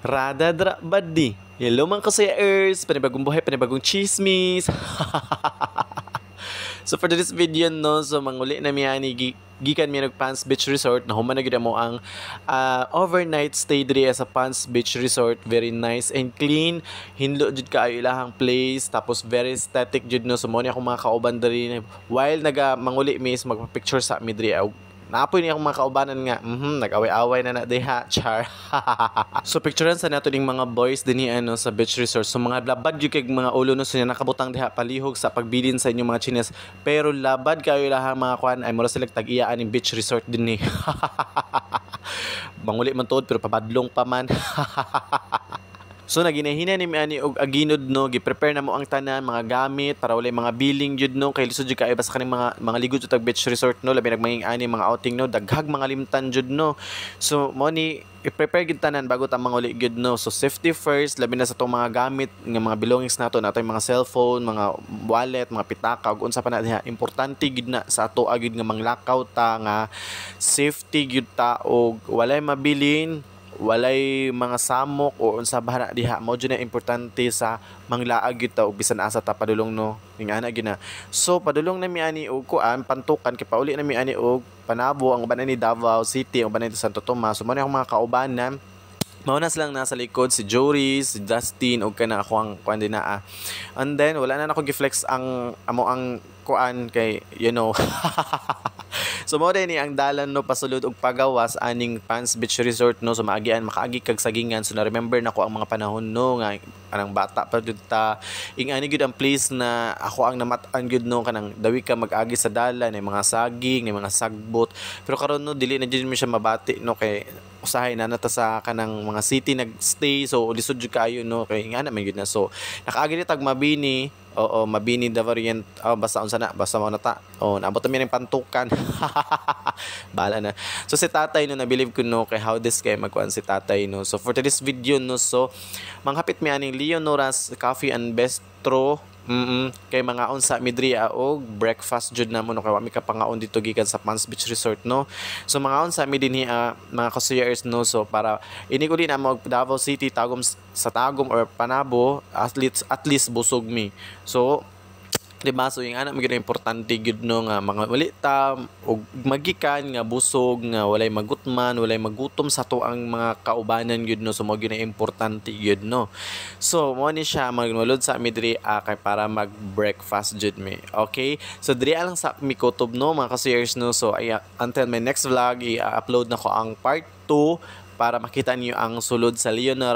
Radadra Badi. Hello mga kasayers, panibagong buhay, panibagong chismis. So for this video no, so manguli na miya ni gikan mi Pans Beach Resort na human na gyud mo ang overnight stay diri sa Pans Beach Resort. Very nice and clean. Hinlo jud kaayo ilahang place, tapos very aesthetic jud no. So mo ni akong mga kauban diri while naga manguli mi magpa-picture sa mi diri. Naapoy niya akong mga kaubanan nga, nag-away-away na diha, char. So picturean sa nato ding mga boys din ano sa beach resort. So mga labad yung kay mga ulo no, so nakabutang diha palihog sa pagbilin sa inyong mga chines. Pero labad kayo lahang mga kwan ay mura sila tag-iyaan ng beach resort din ni. Manguli man tuod pero pabadlong pa man. So naginahina ni ani og aginod no, gi-prepare na mo ang tanan mga gamit para walay mga billing jud no, kay lisod jud kay basta kaning mga ligod jud tag beach resort no, labi nagmahing ani mga outing no, daghag mga limtan jud no. So mo ni i-prepare gid tanan bago ta manguli gid no. So safety first, labi na sa tong mga gamit nga mga belongings nato, natay mga cellphone, mga wallet, mga pitaka ug unsa pa na diha. Importante gid na sa ato agid nga manglakaw ta nga safety gid ta og walay mabilin, walay mga samok o unsa ba diha. Mao jud na importante sa manglaag gyud ta og bisan asa ta padulong no, ingana gyud na. So padulong na mi ani og kuan pantukan kay pauli na mi ani og Panabo, ang uban ni Davao City, ang uban ni Santo Tomas. So mo ni akong mga kaubanan. Maunas lang nasa likod si Joris, si Dustin og kana ako ang kuan din na. And then wala na nako gi-flex ang amo ang kuan kay you know. So mo ni ang dalan no pasulod og pagawas aning Pans Beach Resort no. So maagian makaagi kag sagingan. So na remember nako ang mga panahon no nga anang bata pa jud ta. Ingani gyud ang place na ako ang namat-an gyud no, kanang dawi ka mag-agi sa dalan, ay mga saging, ay mga sagbot. Pero karon no dili na jud mi siya mabati no, kay usahay na nata sa kanang mga city nagstay. So lisod jud kayo no, kay ingana man gyud na. So nakaagi ni tag Mabini. Oo, Mabini the variant. Basta unsa na, basta mo na ta. Naabot mi ning pantukan. Bala na. So si tatay no, na-believe ko no kay how this kay magkuan si tatay no. So for this video no, so manghapit mi aning Leonora's Coffee and Bistro. Kay mga unsa midriya og breakfast jud na mo no, kay wa mi ka pangaon dito gikan sa Pans Beach Resort no. So mga unsa mi dinhi mga kasuyers no, so para ini ko din na mo Davao City, Tagum sa Tagum or Panabo, at least busog mi. So diba, so yung anak magiging importante gyud no nga mga walita og magikan nga busog nga walay magutman, walay magutom sa to ang mga kaubanan gyud no. So mo gyud na importante gyud no. So mo ni siya magmulod sa mi diri kay para mag breakfast jud mi. Okay, so diri lang sa mi kutob no mga kasiyers no. So until my next vlog i-upload na ko ang part 2 para makita niyo ang sulod sa Leonora